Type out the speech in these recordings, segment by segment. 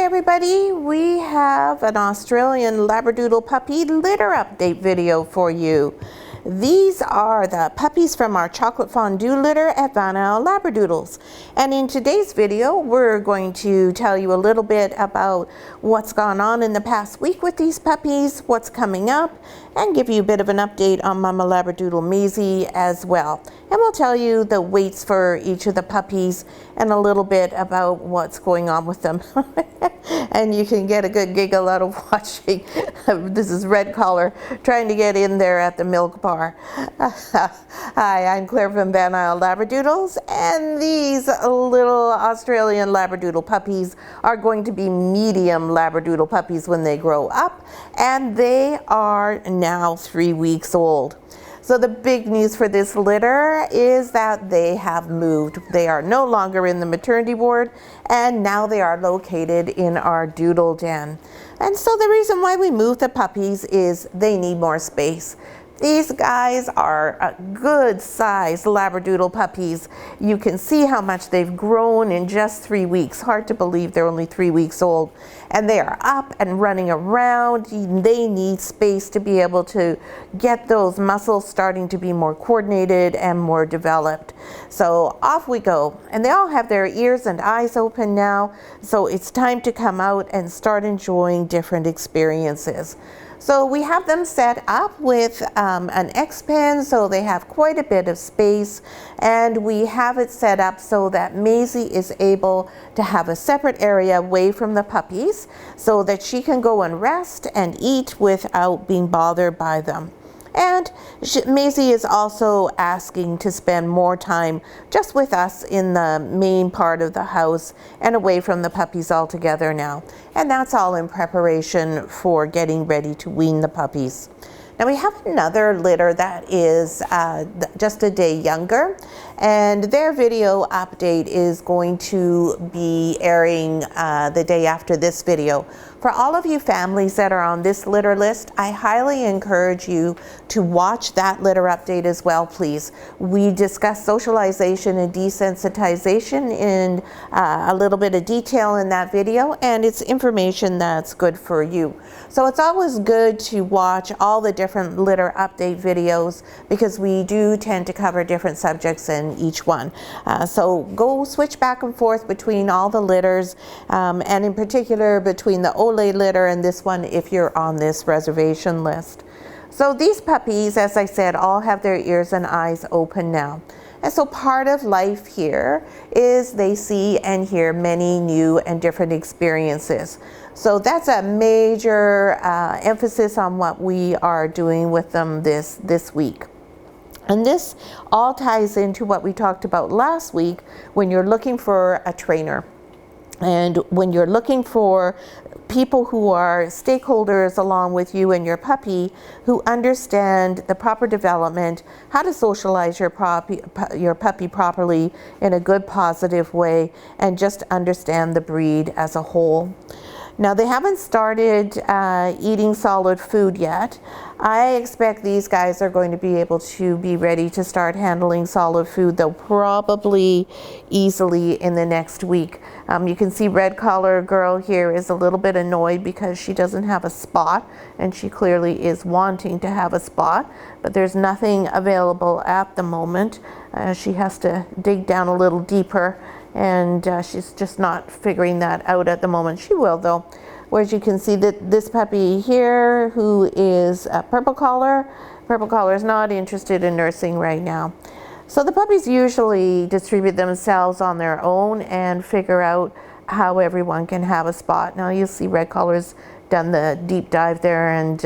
everybody, we have an Australian Labradoodle puppy litter update video for you. These are the puppies from our chocolate fondue litter at Isle Labradoodles. And in today's video, we're going to tell you a little bit about what's gone on in the past week with these puppies, what's coming up, and give you a bit of an update on Mama Labradoodle Maizey as well. And we'll tell you the weights for each of the puppies and a little bit about what's going on with them. And you can get a good giggle out of watching. This is Red Collar trying to get in there at the milk bar. Hi, I'm Claire from Isle Labradoodles, and these little Australian Labradoodle puppies are going to be medium Labradoodle puppies when they grow up, and they are now 3 weeks old. So the big news for this litter is that they have moved. They are no longer in the maternity ward, and now they are located in our Doodle Den. And so the reason why we moved the puppies is they need more space. These guys are good sized Labradoodle puppies. You can see how much they've grown in just 3 weeks. Hard to believe they're only 3 weeks old. And they are up and running around. They need space to be able to get those muscles starting to be more coordinated and more developed. So off we go. And they all have their ears and eyes open now. So it's time to come out and start enjoying different experiences. So we have them set up with an X-pen, so they have quite a bit of space, and we have it set up so that Maizey is able to have a separate area away from the puppies so that she can go and rest and eat without being bothered by them. And Maizey is also asking to spend more time just with us in the main part of the house and away from the puppies altogether now. And that's all in preparation for getting ready to wean the puppies. Now we have another litter that is just a day younger, and their video update is going to be airing the day after this video. For all of you families that are on this litter list, I highly encourage you to watch that litter update as well, please. We discuss socialization and desensitization in a little bit of detail in that video, and it's information that's good for you. So it's always good to watch all the different litter update videos because we do tend to cover different subjects in each one. So go switch back and forth between all the litters, and in particular between the Ole litter and this one if you're on this reservation list. So these puppies, as I said, all have their ears and eyes open now. And so part of life here is they see and hear many new and different experiences. So that's a major emphasis on what we are doing with them this week. And this all ties into what we talked about last week when you're looking for a trainer. And when you're looking for people who are stakeholders along with you and your puppy who understand the proper development, how to socialize your puppy properly in a good, positive way, and just understand the breed as a whole. Now they haven't started eating solid food yet. I expect these guys are going to be able to be ready to start handling solid food, though probably easily in the next week. You can see Red Collar Girl here is a little bit annoyed because she doesn't have a spot, and she clearly is wanting to have a spot, but there's nothing available at the moment. She has to dig down a little deeper, and she's just not figuring that out at the moment. She will though. Whereas you can see that this puppy here, who is a Purple Collar is not interested in nursing right now. So the puppies usually distribute themselves on their own and figure out how everyone can have a spot. Now you'll see Red Collar's done the deep dive there, and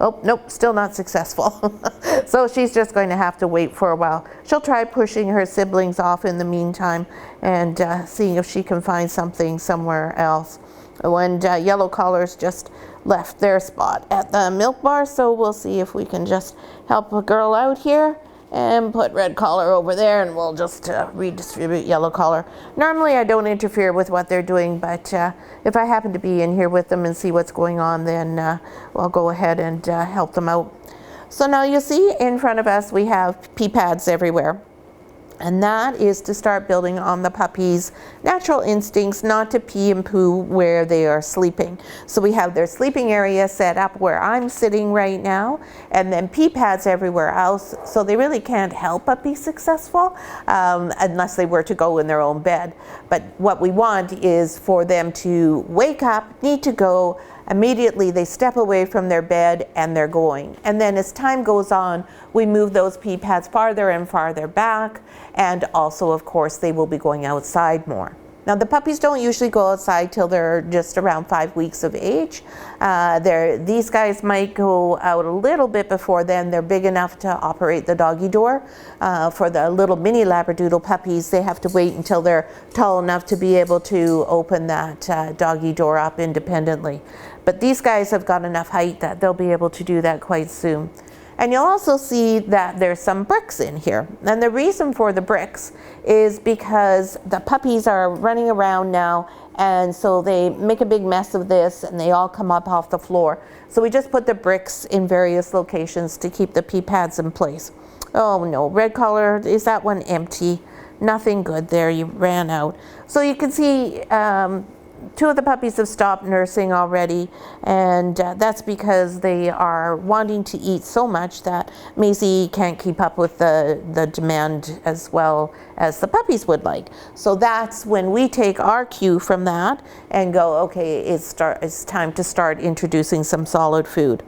oh, nope, still not successful. So she's just going to have to wait for a while. She'll try pushing her siblings off in the meantime and seeing if she can find something somewhere else. And Yellow Collar's just left their spot at the milk bar, so we'll see if we can just help a girl out here and put Red Collar over there, and we'll just redistribute Yellow Collar. Normally I don't interfere with what they're doing, but if I happen to be in here with them and see what's going on, then I'll go ahead and help them out. So now you see in front of us we have pee pads everywhere. And that is to start building on the puppy's natural instincts not to pee and poo where they are sleeping. So we have their sleeping area set up where I'm sitting right now, and then pee pads everywhere else. So they really can't help but be successful unless they were to go in their own bed. But what we want is for them to wake up, need to go, immediately they step away from their bed and they're going. And then as time goes on, we move those pee pads farther and farther back, and also of course they will be going outside more. Now the puppies don't usually go outside till they're just around 5 weeks of age. These guys might go out a little bit before then. They're big enough to operate the doggy door. For the little mini Labradoodle puppies, they have to wait until they're tall enough to be able to open that doggy door up independently. But these guys have got enough height that they'll be able to do that quite soon. And you'll also see that there's some bricks in here. And the reason for the bricks is because the puppies are running around now, and so they make a big mess of this and they all come up off the floor. So we just put the bricks in various locations to keep the pee pads in place. Oh no, red color, is that one empty? Nothing good there, you ran out. So you can see two of the puppies have stopped nursing already, and that's because they are wanting to eat so much that Maizey can't keep up with the demand as well as the puppies would like. So that's when we take our cue from that and go, okay, it's time to start introducing some solid food.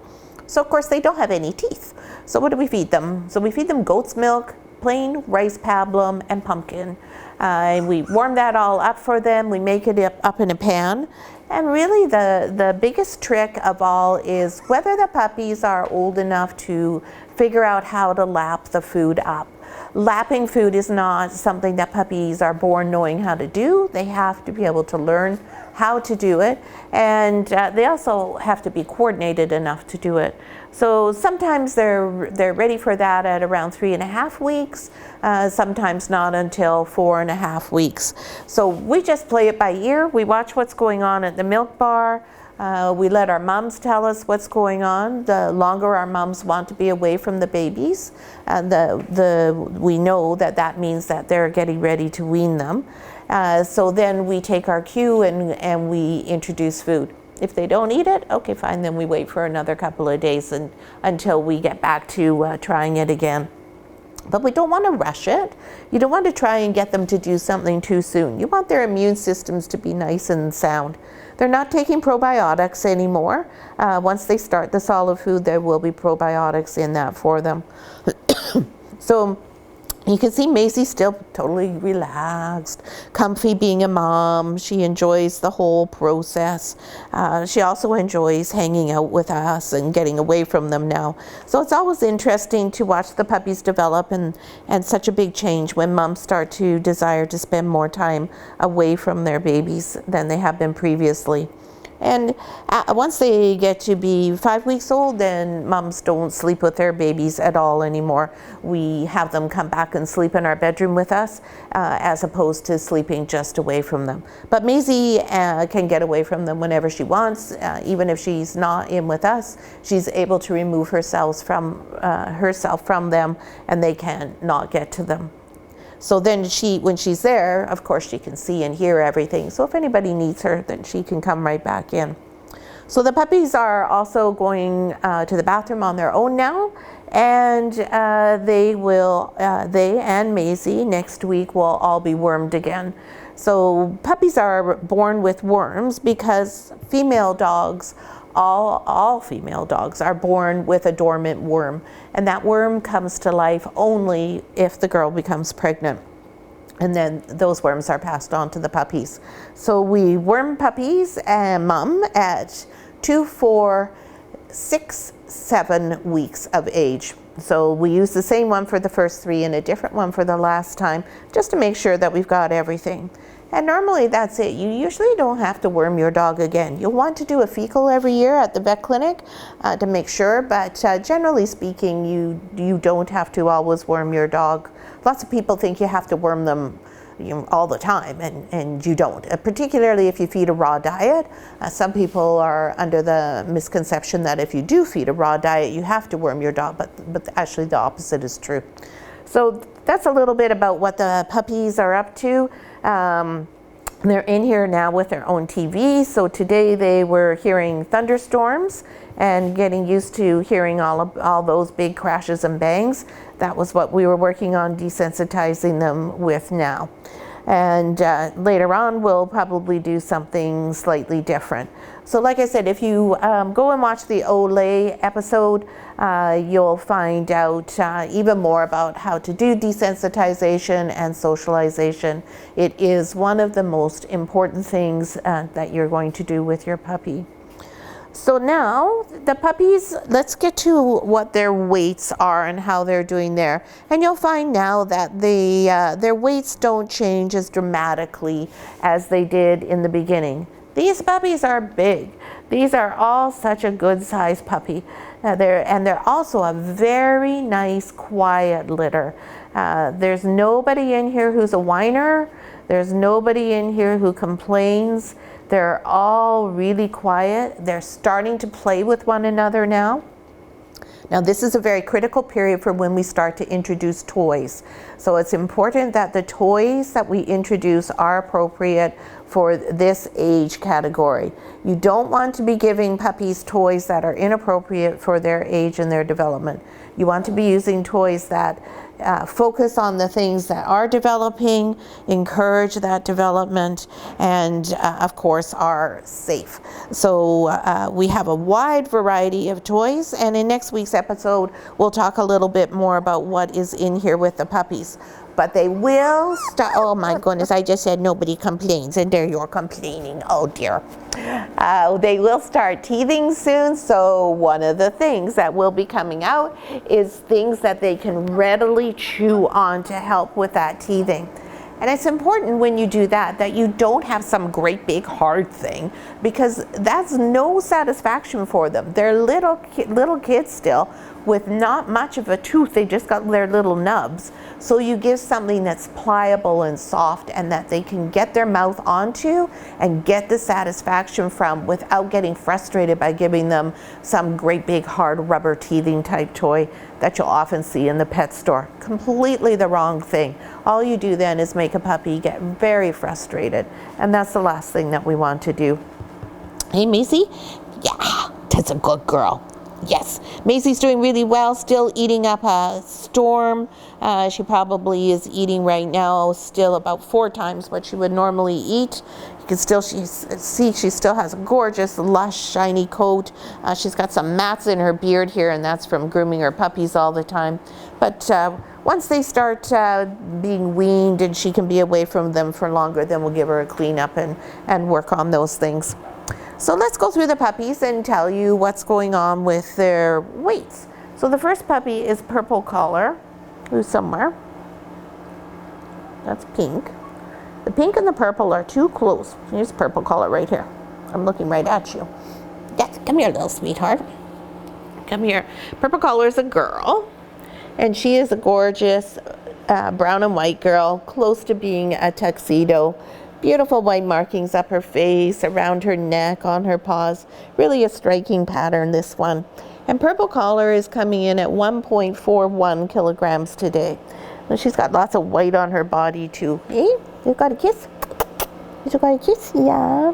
So of course they don't have any teeth. So what do we feed them? So we feed them goat's milk, plain rice pablum, and pumpkin. We warm that all up for them. We make it up in a pan. And really the biggest trick of all is whether the puppies are old enough to figure out how to lap the food up. Lapping food is not something that puppies are born knowing how to do. They have to be able to learn how to do it, and they also have to be coordinated enough to do it. So sometimes they're ready for that at around 3.5 weeks, sometimes not until 4.5 weeks. So we just play it by ear. We watch what's going on at the milk bar. We let our mums tell us what's going on. The longer our mums want to be away from the babies, we know that means that they're getting ready to wean them. So then we take our cue and we introduce food. If they don't eat it, okay, fine, then we wait for another couple of days until we get back to trying it again. But we don't want to rush it. You don't want to try and get them to do something too soon. You want their immune systems to be nice and sound. They're not taking probiotics anymore. Once they start the solid food, there will be probiotics in that for them. So you can see Maizey still totally relaxed, comfy being a mom. She enjoys the whole process. She also enjoys hanging out with us and getting away from them now. So it's always interesting to watch the puppies develop and such a big change when moms start to desire to spend more time away from their babies than they have been previously. And once they get to be 5 weeks old, then moms don't sleep with their babies at all anymore. We have them come back and sleep in our bedroom with us, as opposed to sleeping just away from them. But Maizey can get away from them whenever she wants. Even if she's not in with us, she's able to remove herself from them, and they can not get to them. So then when she's there, of course, she can see and hear everything. So if anybody needs her, then she can come right back in. So the puppies are also going to the bathroom on their own now, and they and Maizey next week will all be wormed again. So puppies are born with worms because female dogs, all female dogs are born with a dormant worm, and that worm comes to life only if the girl becomes pregnant, and then those worms are passed on to the puppies. So we worm puppies and mum at 2, 4, 6, 7 weeks of age. So we use the same one for the first 3 and a different one for the last time, just to make sure that we've got everything. And normally that's it. You usually don't have to worm your dog again. You'll want to do a fecal every year at the vet clinic to make sure, but generally speaking, you don't have to always worm your dog. Lots of people think you have to worm them all the time, and you don't, particularly if you feed a raw diet. Some people are under the misconception that if you do feed a raw diet, you have to worm your dog, but actually the opposite is true. So that's a little bit about what the puppies are up to. They're in here now with their own TV. So today they were hearing thunderstorms and getting used to hearing all those big crashes and bangs. That was what we were working on desensitizing them with now. And later on, we'll probably do something slightly different. So like I said, if you go and watch the Olay episode, you'll find out even more about how to do desensitization and socialization. It is one of the most important things that you're going to do with your puppy. So now the puppies, let's get to what their weights are and how they're doing there. And you'll find now that their weights don't change as dramatically as they did in the beginning. These puppies are big. These are all such a good sized puppy. They're also a very nice, quiet litter. There's nobody in here who's a whiner. There's nobody in here who complains. They're all really quiet. They're starting to play with one another now. Now this is a very critical period for when we start to introduce toys. So it's important that the toys that we introduce are appropriate for this age category. You don't want to be giving puppies toys that are inappropriate for their age and their development. You want to be using toys that focus on the things that are developing, encourage that development, and of course are safe. So we have a wide variety of toys, and in next week's episode we'll talk a little bit more about what is in here with the puppies. But they will start, oh my goodness, I just said nobody complains, and there you're complaining, oh dear. They will start teething soon, so one of the things that will be coming out is things that they can readily chew on to help with that teething. And it's important when you do that you don't have some great big hard thing, because that's no satisfaction for them. They're little kids still with not much of a tooth. They just got their little nubs. So you give something that's pliable and soft and that they can get their mouth onto and get the satisfaction from without getting frustrated by giving them some great big hard rubber teething type toy that you'll often see in the pet store. Completely the wrong thing. All you do then is make a puppy get very frustrated, and that's the last thing that we want to do. Hey Maizey? Yeah, that's a good girl. Yes, Maizey's doing really well, still eating up a storm. She probably is eating right now still about 4 times what she would normally eat. You can still see she still has a gorgeous, lush, shiny coat. She's got some mats in her beard here, and that's from grooming her puppies all the time. But once they start being weaned and she can be away from them for longer, then we'll give her a clean up and work on those things. So let's go through the puppies and tell you what's going on with their weights. So the first puppy is Purple Collar, who's somewhere. That's Pink. The pink and the purple are too close. Here's Purple Collar right here. I'm looking right at you. Yes, come here, little sweetheart. Come here. Purple Collar is a girl, and she is a gorgeous brown and white girl, close to being a tuxedo. Beautiful white markings up her face, around her neck, on her paws. Really a striking pattern, this one. And Purple Collar is coming in at 1.41 kilograms today. And she's got lots of white on her body too. Hey, you got a kiss? You got a kiss? Yeah.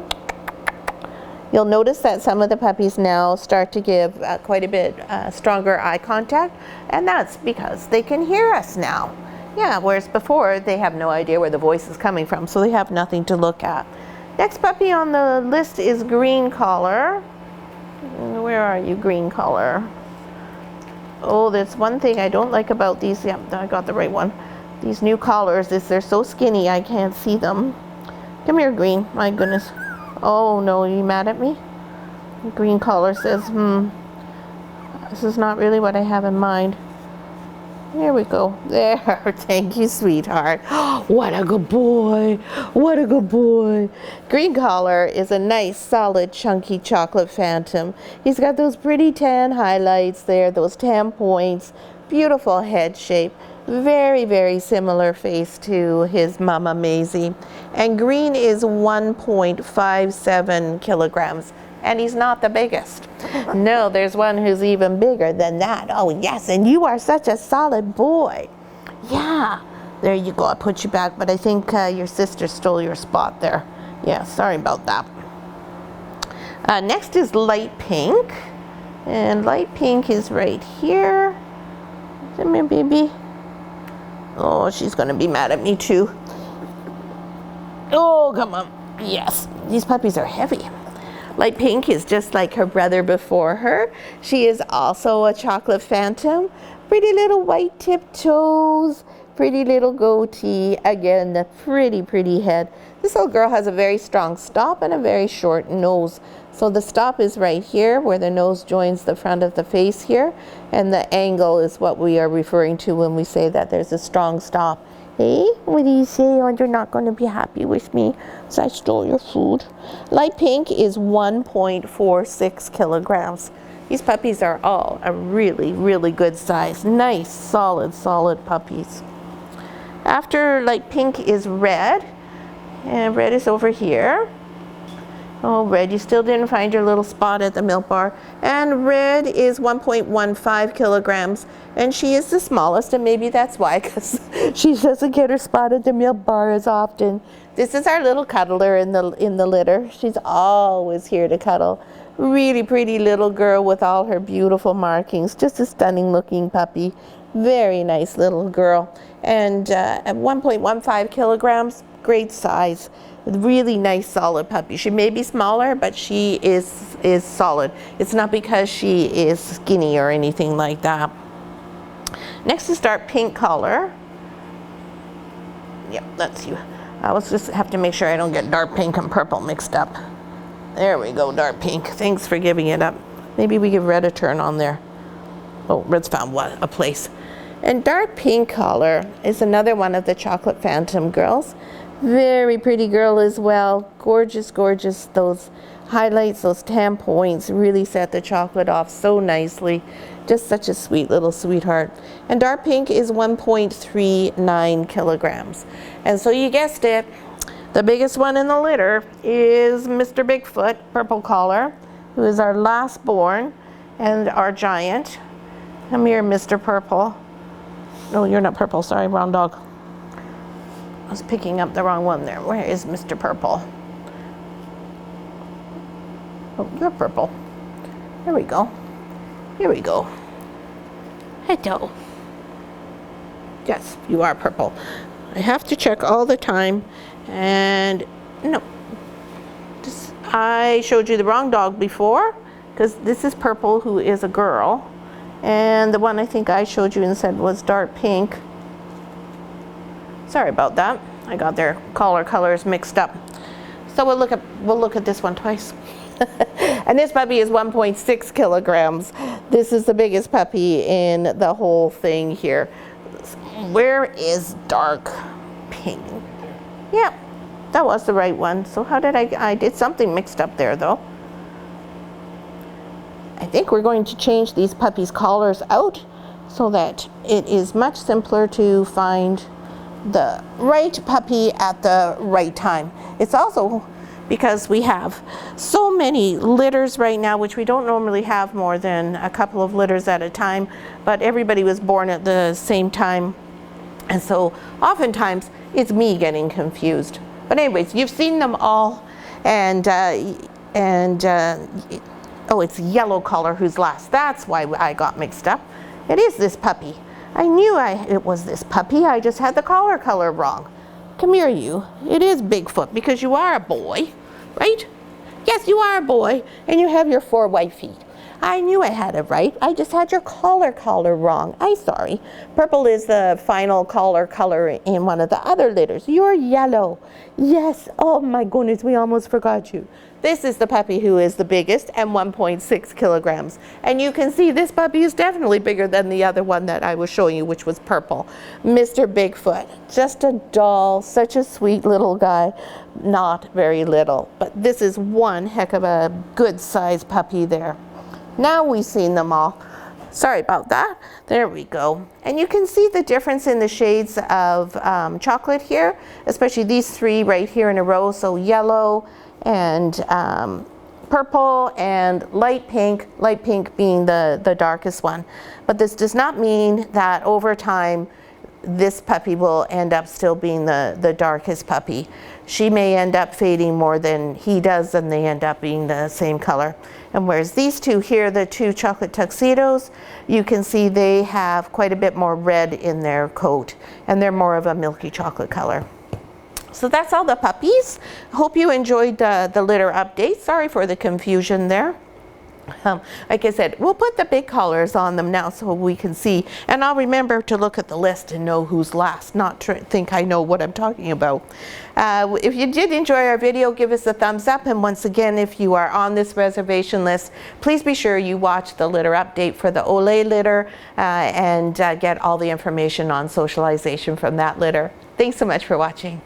You'll notice that some of the puppies now start to give quite a bit stronger eye contact, and that's because they can hear us now. Yeah, whereas before they have no idea where the voice is coming from, so they have nothing to look at. Next puppy on the list is Green Collar. Where are you, Green Collar? Oh, there's one thing I don't like about these. Yeah, I got the right one. These new collars is they're so skinny I can't see them. Come here, Green. My goodness. Oh no, are you mad at me? Green Collar says, this is not really what I have in mind. There we go. There. Thank you, sweetheart. What a good boy. What a good boy. Green Collar is a nice, solid, chunky chocolate phantom. He's got those pretty tan highlights there, those tan points, beautiful head shape. Very, very similar face to his mama Maizey. And Green is 1.57 kilograms. And he's not the biggest. No, there's one who's even bigger than that. Oh yes, and you are such a solid boy. Yeah, there you go. I put you back, but I think your sister stole your spot there. Yeah, sorry about that. Next is light pink, and light pink is right here. Come here, baby. Oh, she's gonna be mad at me too. Oh, come on. Yes, these puppies are heavy. Light pink is just like her brother before her. She is also a chocolate phantom. Pretty little white tipped toes, pretty little goatee. Again, the pretty head. This little girl has a very strong stop and a very short nose. So the stop is right here where the nose joins the front of the face here, and the angle is what we are referring to when we say that there's a strong stop. Hey, what do you say? Oh, you're not going to be happy with me, so I stole your food. Light pink is 1.46 kilograms. These puppies are all a really good size. Nice, solid puppies. After light pink is red, and red is over here. Oh, red, you still didn't find your little spot at the milk bar. And red is 1.15 kilograms, and she is the smallest, and maybe that's why, because she doesn't get her spot at the milk bar as often. This is our little cuddler in the litter. She's always here to cuddle. Really pretty little girl with all her beautiful markings. Just a stunning looking puppy. Very nice little girl. And at 1.15 kilograms, great size. Really nice solid puppy. She may be smaller, but she is solid. It's not because she is skinny or anything like that. Next is dark pink color. Yep, that's you. I always just have to make sure I don't get dark pink and purple mixed up. There we go, dark pink. Thanks for giving it up. Maybe we give red a turn on there. Oh, red's found a place. And dark pink color is another one of the chocolate phantom girls. Very pretty girl as well. Gorgeous. Those highlights, those 10 points really set the chocolate off so nicely. Just such a sweet little sweetheart. And dark pink is 1.39 kilograms. And so you guessed it, the biggest one in the litter is Mr. Bigfoot, purple collar, who is our last born and our giant. Come here, Mr. Purple. No, you're not purple, sorry, wrong dog. I was picking up the wrong one there. Where is Mr. Purple? Oh, you're purple. There we go. Here we go. Hello. Yes, you are purple. I have to check all the time. And no, I showed you the wrong dog before, because this is purple, who is a girl. And the one I think I showed you and said was dark pink. Sorry about that. I got their collar colors mixed up. So we'll look at this one twice. And this puppy is 1.6 kilograms. This is the biggest puppy in the whole thing here. Where is dark pink? Yeah, that was the right one. So how did I did something mixed up there though. I think we're going to change these puppies' collars out so that it is much simpler to find the right puppy at the right time. It's also because we have so many litters right now, which we don't normally have more than a couple of litters at a time, but everybody was born at the same time. And so oftentimes it's me getting confused. But anyways, you've seen them all, and oh, it's yellow collar who's last. That's why I got mixed up. It is this puppy. I knew it was this puppy. I just had the collar color wrong. Come here, you. It is Bigfoot because you are a boy, right? Yes, you are a boy, and you have your 4 white feet. I knew I had it right. I just had your collar wrong. I'm sorry. Purple is the final collar color in one of the other litters. You're yellow. Yes. Oh my goodness, we almost forgot you. This is the puppy who is the biggest and 1.6 kilograms. And you can see this puppy is definitely bigger than the other one that I was showing you, which was purple. Mr. Bigfoot. Just a doll, such a sweet little guy. Not very little, but this is one heck of a good sized puppy there. Now we've seen them all. Sorry about that. There we go. And you can see the difference in the shades of chocolate here, especially these 3 right here in a row. So yellow and purple and light pink being the darkest one. But this does not mean that over time this puppy will end up still being the darkest puppy. She may end up fading more than he does, and they end up being the same color. And whereas these two here, the two chocolate tuxedos, you can see they have quite a bit more red in their coat, and they're more of a milky chocolate color. So that's all the puppies. Hope you enjoyed the litter update. Sorry for the confusion there. Like I said, we'll put the big collars on them now so we can see. And I'll remember to look at the list and know who's last, not think I know what I'm talking about. If you did enjoy our video, give us a thumbs up. And once again, if you are on this reservation list, please be sure you watch the litter update for the Olay litter and get all the information on socialization from that litter. Thanks so much for watching.